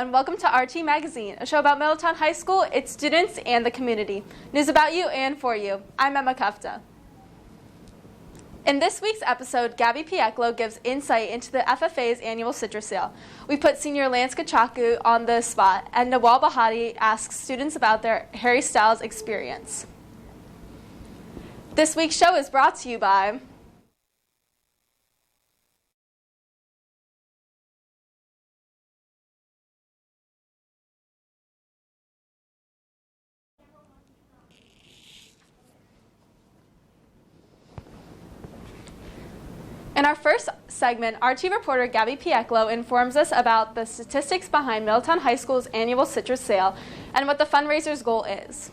and welcome to RT Magazine, a show about Middletown High School, its students, and the community. News about you and for you. I'm Emma Kufta. In this week's episode, Gabby Pieklo gives insight into the FFA's annual citrus sale. We put senior Lance Ketchakeu on the spot, and Nawal Bhatti asks students about their Harry Styles experience. This week's show is brought to you by In our first segment, RT reporter Gabby Pieklo informs us about the statistics behind Middletown High School's annual citrus sale and what the fundraiser's goal is.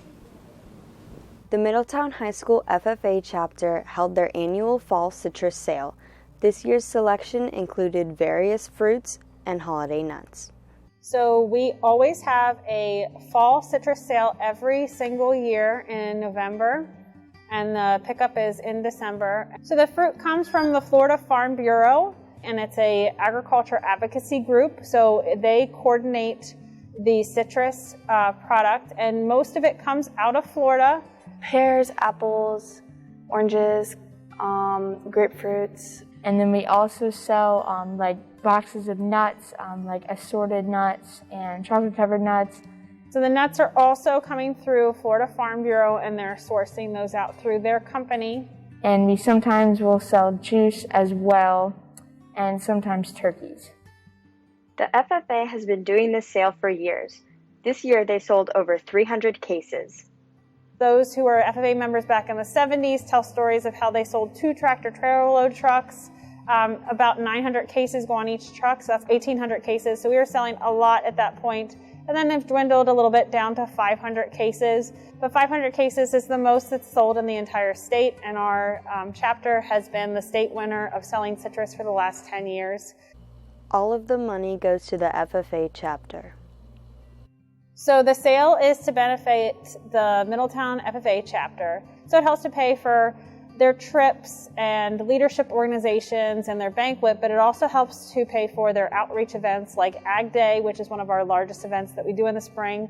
The Middletown High School FFA chapter held their annual fall citrus sale. This year's selection included various fruits and holiday nuts. So we always have a fall citrus sale every single year in November, and the pickup is in December. So the fruit comes from the Florida Farm Bureau, and it's a agriculture advocacy group. So they coordinate the citrus product, and most of it comes out of Florida. Pears, apples, oranges, grapefruits. And then we also sell like boxes of nuts, like assorted nuts and chocolate covered nuts. So the nuts are also coming through Florida Farm Bureau, and they're sourcing those out through their company. And we sometimes will sell juice as well, and sometimes turkeys. The FFA has been doing this sale for years. This year they sold over 300 cases. Those who were FFA members back in the 70s tell stories of how they sold 2 tractor-trailer load trucks. About 900 cases go on each truck, so that's 1,800 cases. So we were selling a lot at that point. And then they've dwindled a little bit down to 500 cases. But 500 cases is the most that's sold in the entire state, and our chapter has been the state winner of selling citrus for the last 10 years. All of the money goes to the FFA chapter. So the sale is to benefit the Middletown FFA chapter. So it helps to pay for their trips and leadership organizations and their banquet, but it also helps to pay for their outreach events like Ag Day, which is one of our largest events that we do in the spring.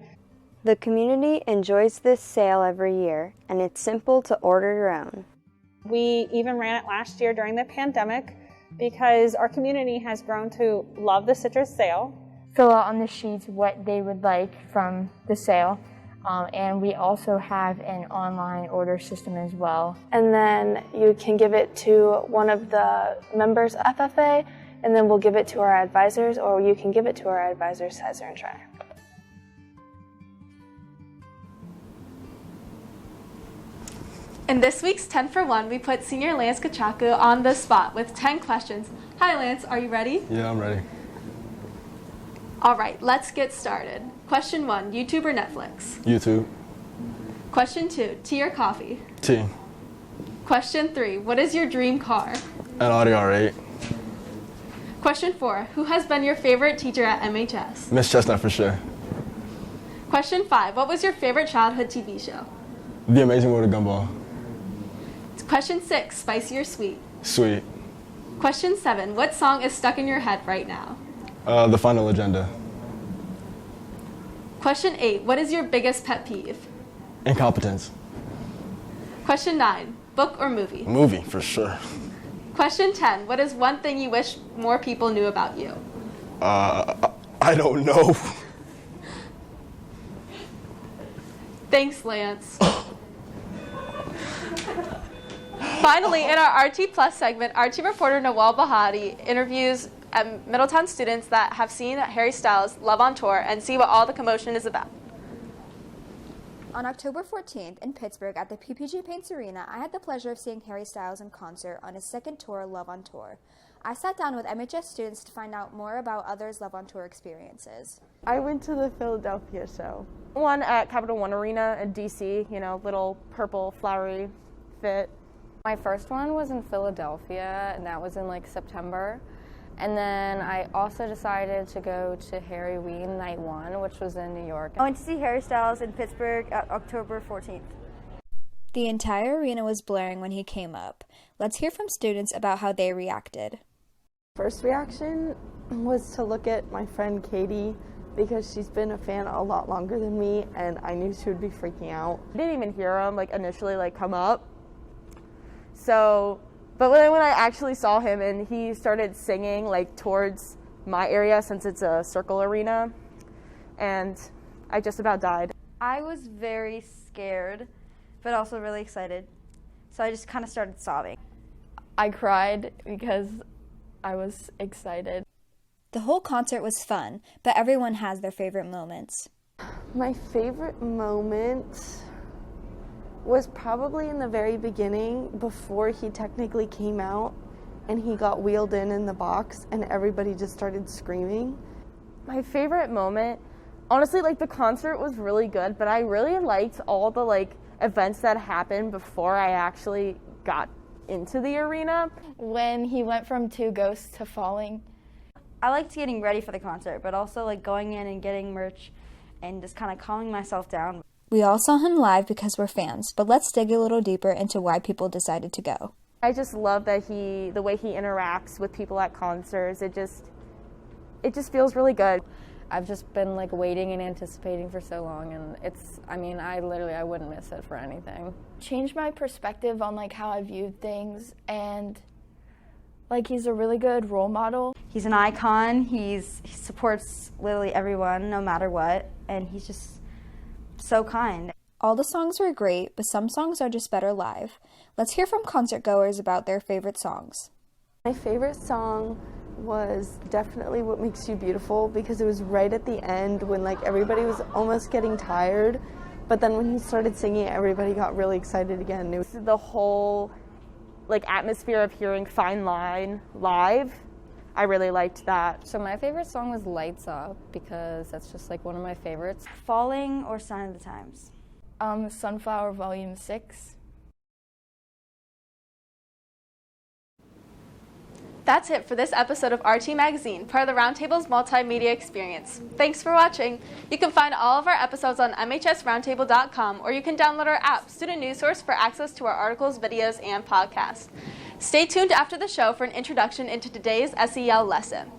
The community enjoys this sale every year, and it's simple to order your own. We even ran it last year during the pandemic because our community has grown to love the citrus sale. Fill out on the sheets what they would like from the sale. And we also have an online order system as well. And then you can give it to one of the members of FFA, and then we'll give it to our advisors, or you can give it to our advisors, Sizer and Schreiner. In this week's 10 for 1, we put senior Lance Ketchakeu on the spot with 10 questions. Hi Lance, are you ready? Yeah, I'm ready. All right, let's get started. Question 1, YouTube or Netflix? YouTube. Question 2, tea or coffee? T. Question 3, what is your dream car? An Audi R8. Question 4, who has been your favorite teacher at MHS? Miss Chestnut for sure. Question 5, what was your favorite childhood TV show? The Amazing World of Gumball. Question 6, spicy or sweet? Sweet. Question 7, what song is stuck in your head right now? The Final Agenda. Question 8, what is your biggest pet peeve? Incompetence. Question 9, book or movie? Movie, for sure. Question 10, what is one thing you wish more people knew about you? I don't know. Thanks, Lance. Finally, in our RT Plus segment, RT reporter Nawal Bhatti interviews Middletown students that have seen Harry Styles Love on Tour and see what all the commotion is about. On October 14th in Pittsburgh at the PPG Paints Arena, I had the pleasure of seeing Harry Styles in concert on his second tour, Love on Tour. I sat down with MHS students to find out more about others' Love on Tour experiences. I went to the Philadelphia show. One at Capital One Arena in DC, little purple flowery fit. My first one was in Philadelphia, and that was in September. And then I also decided to go to Harry Ween Night 1, which was in New York. I went to see Harry Styles in Pittsburgh at October 14th. The entire arena was blaring when he came up. Let's hear from students about how they reacted. First reaction was to look at my friend Katie because she's been a fan a lot longer than me, and I knew she would be freaking out. I didn't even hear him initially come up. So, but when I actually saw him and he started singing towards my area, since it's a circle arena, and I just about died. I was very scared, but also really excited. So I just kind of started sobbing. I cried because I was excited. The whole concert was fun, but everyone has their favorite moments. My favorite moment was probably in the very beginning, before he technically came out and he got wheeled in the box and everybody just started screaming. My favorite moment, honestly, the concert was really good, but I really liked all the events that happened before I actually got into the arena. When he went from 2 ghosts to falling. I liked getting ready for the concert, but also going in and getting merch and just kind of calming myself down. We all saw him live because we're fans, but let's dig a little deeper into why people decided to go. I just love that the way he interacts with people at concerts. It just feels really good. I've just been waiting and anticipating for so long, and I wouldn't miss it for anything. Changed my perspective on how I viewed things, and he's a really good role model. He's an icon. He supports literally everyone, no matter what, and he's just so kind. All the songs were great, but some songs are just better live. Let's hear from concert goers about their favorite songs. My favorite song was definitely What Makes You Beautiful, because it was right at the end when everybody was almost getting tired, but then when he started singing, everybody got really excited again. It was the whole atmosphere of hearing Fine Line live. I really liked that. So my favorite song was Lights Up, because that's just one of my favorites. Falling or Sign of the Times? Sunflower Volume 6. That's it for this episode of RT Magazine, part of the Roundtable's multimedia experience. Thanks for watching. You can find all of our episodes on mhsroundtable.com, or you can download our app, Student News Source, for access to our articles, videos, and podcasts. Stay tuned after the show for an introduction into today's SEL lesson.